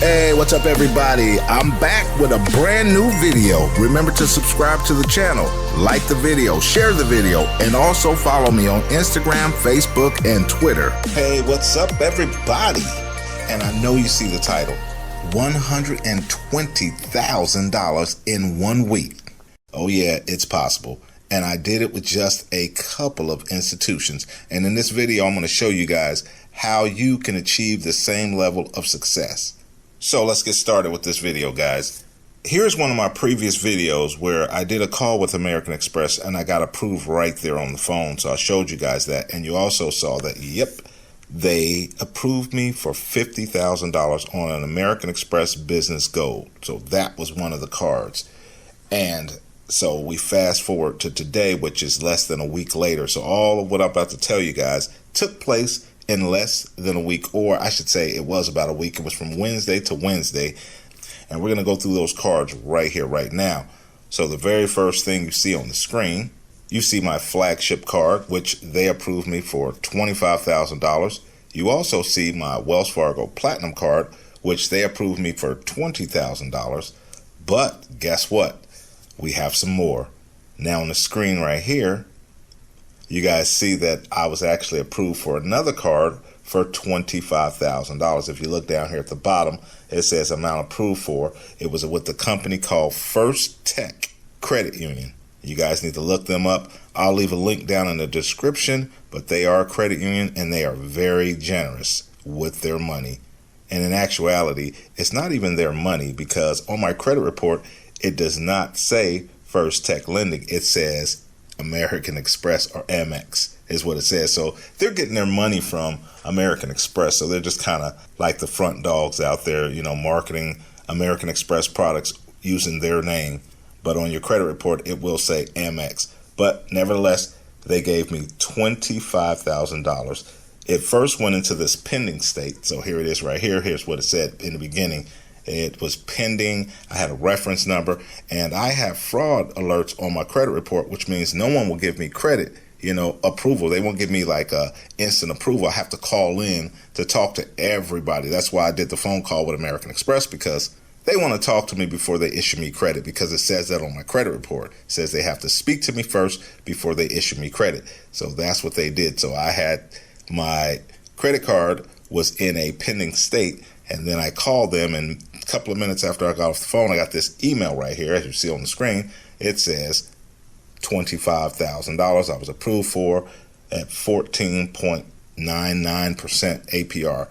Hey, what's up everybody? I'm back with a brand new video. Remember to subscribe to the channel, like the video, share the video, and also follow me on Instagram, Facebook, and Twitter. Hey, what's up everybody? And I know you see the title, $120,000 in 1 week. Oh yeah, it's possible. And I did it with just a couple of institutions. And in this video, I'm going to show you guys how you can achieve the same level of success. So let's get started with this video, guys. Here's one of my previous videos where I did a call with American Express and I got approved right there on the phone. So I showed you guys that. And you also saw that, yep, they approved me for $50,000 on an American Express Business Gold. So that was one of the cards. And so we fast forward to today, which is less than a week later. So all of what I'm about to tell you guys took place in less than a week, or I should say it was about a week. It was from Wednesday to Wednesday. And we're going to go through those cards right here, right now. So the very first thing you see on the screen, you see my flagship card, which they approved me for $25,000. You also see my Wells Fargo Platinum card, which they approved me for $20,000. But guess what? We have some more. Now on the screen right here, you guys see that I was actually approved for another card for $25,000. If you look down here at the bottom, it says amount approved for. It was with the company called First Tech Credit Union. You guys need to look them up. I'll leave a link down in the description, but they are a credit union and they are very generous with their money. And in actuality, it's not even their money, because on my credit report, it does not say First Tech Lending. It says American Express, or Amex is what it says. So they're getting their money from American Express. So they're just kind of like the front dogs out there, you know, marketing American Express products using their name. But on your credit report, it will say Amex. But nevertheless, they gave me $25,000. It first went into this pending state. So here it is right here. Here's what it said in the beginning. It was pending. I had a reference number, and I have fraud alerts on my credit report, which means no one will give me credit, approval. They won't give me like a instant approval. I have to call in to talk to everybody. That's why I did the phone call with American Express, because they want to talk to me before they issue me credit, because it says that on my credit report. It says they have to speak to me first before they issue me credit. So that's what they did. So I had my credit card was in a pending state, and then I called them, and a couple of minutes after I got off the phone, I got this email right here, as you see on the screen. It says $25,000 I was approved for at 14.99% APR.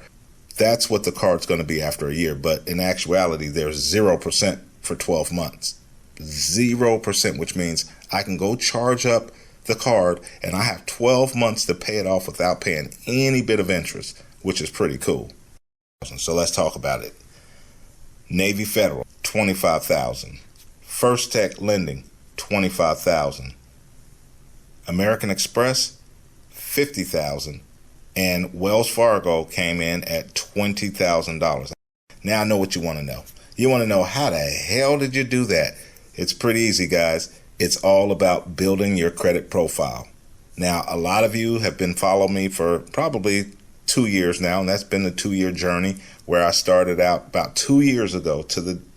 That's what the card's going to be after a year, but in actuality, there's 0% for 12 months. 0%, which means I can go charge up the card, and I have 12 months to pay it off without paying any bit of interest, which is pretty cool. So let's talk about it. Navy Federal, $25,000. First Tech Lending, $25,000. American Express, $50,000. And Wells Fargo came in at $20,000. Now I know what you want to know. You want to know, how the hell did you do that? It's pretty easy, guys. It's all about building your credit profile. Now, a lot of you have been following me for probably 2 years now, and that's been a 2-year journey where I started out about 2 years ago,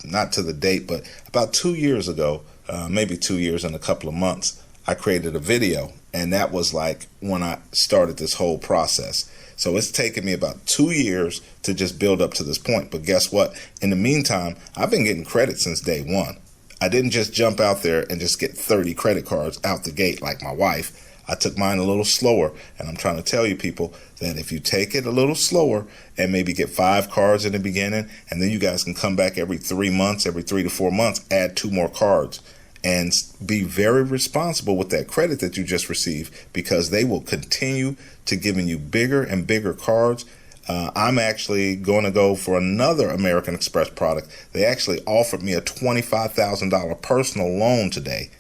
not to the date, but about 2 years ago, maybe 2 years and a couple of months, I created a video, and that was like when I started this whole process. So it's taken me about 2 years to just build up to this point. But guess what? In the meantime, I've been getting credit since day one. I didn't just jump out there and just get 30 credit cards out the gate like my wife. I took mine a little slower, and I'm trying to tell you people that if you take it a little slower and maybe get 5 cards in the beginning, and then you guys can come back every 3 months, every 3 to 4 months, add 2 more cards, and be very responsible with that credit that you just received, because they will continue to giving you bigger and bigger cards. I'm actually going to go for another American Express product. They actually offered me a $25,000 personal loan today.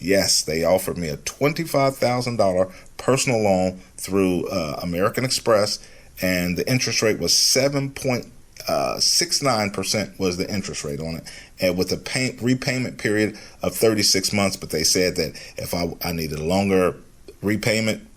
Yes, they offered me a $25,000 personal loan through American Express, and the interest rate was 7.69% was the interest rate on it, and with a repayment period of 36 months. But they said that if I needed a longer repayment,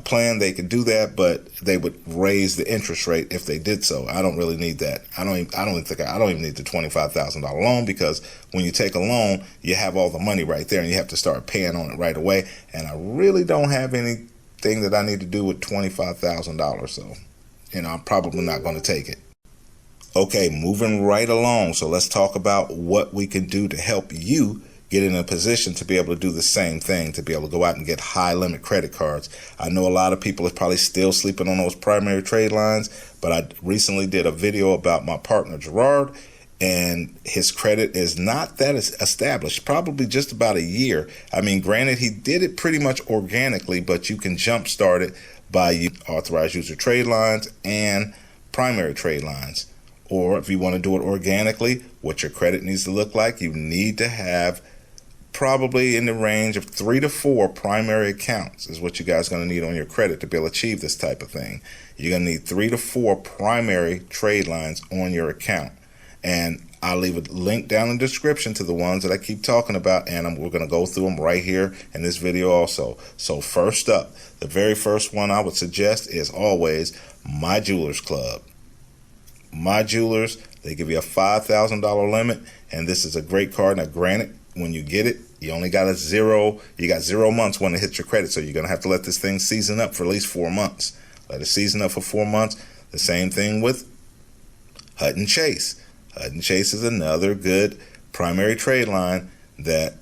plan, they could do that, but they would raise the interest rate if they did so. I don't really need that. I don't even need the $25,000 loan, because when you take a loan, you have all the money right there and you have to start paying on it right away. And I really don't have anything that I need to do with $25,000. So, I'm probably not going to take it. Okay, moving right along. So let's talk about what we can do to help you get in a position to be able to do the same thing, to be able to go out and get high limit credit cards. I know a lot of people are probably still sleeping on those primary trade lines, but I recently did a video about my partner Gerard, and his credit is not that established, probably just about a year. I mean, granted, he did it pretty much organically, but you can jumpstart it by authorized user trade lines and primary trade lines. Or if you want to do it organically, what your credit needs to look like, you need to have probably in the range of 3 to 4 primary accounts is what you guys are going to need on your credit to be able to achieve this type of thing. You're going to need 3 to 4 primary trade lines on your account. And I'll leave a link down in the description to the ones that I keep talking about, and we're going to go through them right here in this video also. So first up, the very first one I would suggest is always My Jewelers Club. My Jewelers, they give you a $5,000 limit, and this is a great card. Now, granted, when you get it, you got 0 months when it hits your credit, so you're going to have to let this thing season up for at least 4 months. Let it season up for 4 months. The same thing with Hutton Chase. Hutton Chase is another good primary trade line that,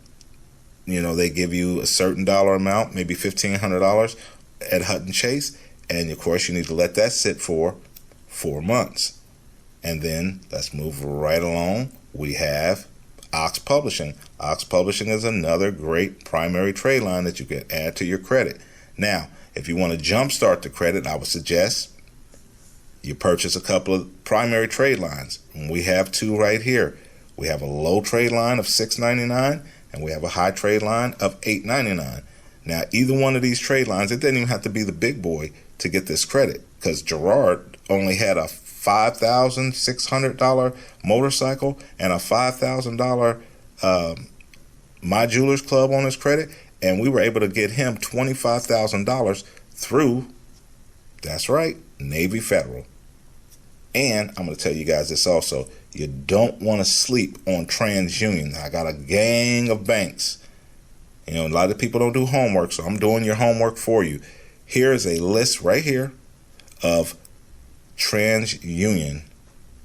they give you a certain dollar amount, maybe $1,500 at Hutton Chase, and of course you need to let that sit for 4 months. And then let's move right along. We have Ox Publishing. Ox Publishing is another great primary trade line that you can add to your credit. Now, if you want to jumpstart the credit, I would suggest you purchase a couple of primary trade lines. And we have 2 right here. We have a low trade line of $6.99 and we have a high trade line of $8.99. Now, either one of these trade lines, it doesn't even have to be the big boy to get this credit, because Gerard only had a $5,600 motorcycle and a $5,000 My Jewelers Club on his credit, and we were able to get him $25,000 through, that's right, Navy Federal. And I'm going to tell you guys this also, you don't want to sleep on TransUnion. I got a gang of banks. A lot of people don't do homework, so I'm doing your homework for you. Here's a list right here of TransUnion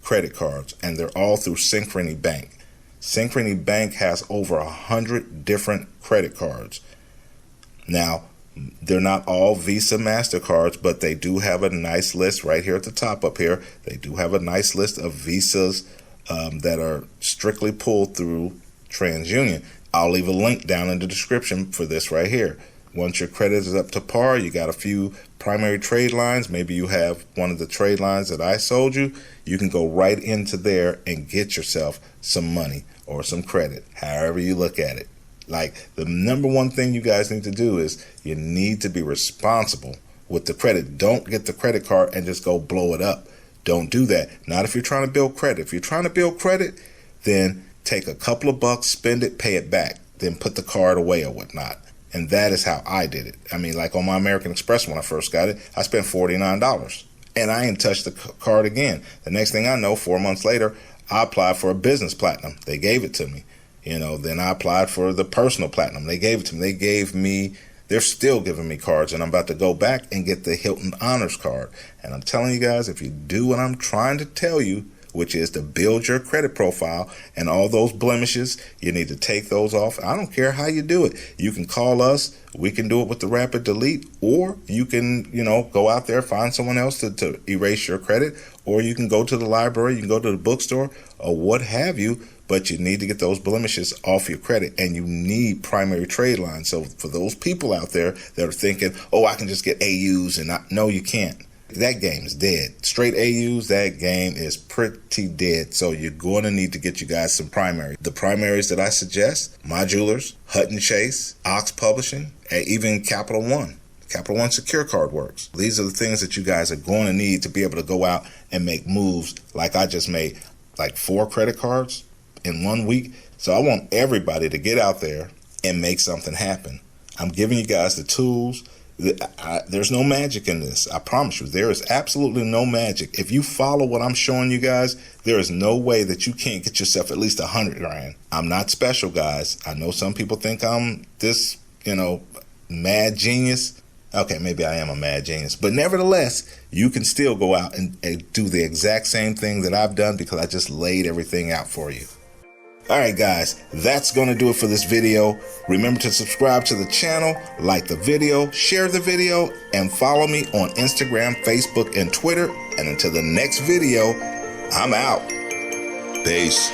credit cards, and they're all through Synchrony Bank. Synchrony Bank has over 100 different credit cards. Now, they're not all Visa MasterCards, but they do have a nice list right here at the top up here. They do have a nice list of Visas that are strictly pulled through TransUnion. I'll leave a link down in the description for this right here. Once your credit is up to par, you got a few primary trade lines. Maybe you have one of the trade lines that I sold you. You can go right into there and get yourself some money or some credit, however you look at it. Like, the number one thing you guys need to do is you need to be responsible with the credit. Don't get the credit card and just go blow it up. Don't do that. Not if you're trying to build credit. If you're trying to build credit, then take a couple of bucks, spend it, pay it back, then put the card away or whatnot. And that is how I did it. I mean, like on my American Express when I first got it, I spent $49. And I ain't touched the card again. The next thing I know, 4 months later, I applied for a business platinum. They gave it to me. Then I applied for the personal platinum. They gave it to me. They're still giving me cards, and I'm about to go back and get the Hilton Honors card. And I'm telling you guys, if you do what I'm trying to tell you, which is to build your credit profile and all those blemishes, you need to take those off. I don't care how you do it. You can call us. We can do it with the rapid delete, or you can, go out there, find someone else to erase your credit, or you can go to the library, you can go to the bookstore, or what have you. But you need to get those blemishes off your credit, and you need primary trade lines. So for those people out there that are thinking, I can just get AUs, no, you can't. That game is dead. Straight AUs, that game is pretty dead. So you're going to need to get you guys some primary. The primaries that I suggest, My Jewelers, Hutton Chase, Ox Publishing, and even Capital One. Capital One Secure Card works. These are the things that you guys are going to need to be able to go out and make moves like I just made, like 4 credit cards in 1 week. So I want everybody to get out there and make something happen. I'm giving you guys the tools. There's no magic in this. I promise you, there is absolutely no magic. If you follow what I'm showing you guys, there is no way that you can't get yourself at least 100 grand. I'm not special, guys. I know some people think I'm this, mad genius. Okay, maybe I am a mad genius, but nevertheless, you can still go out and do the exact same thing that I've done because I just laid everything out for you. All right, guys, that's going to do it for this video. Remember to subscribe to the channel, like the video, share the video, and follow me on Instagram, Facebook, and Twitter. And until the next video, I'm out. Peace.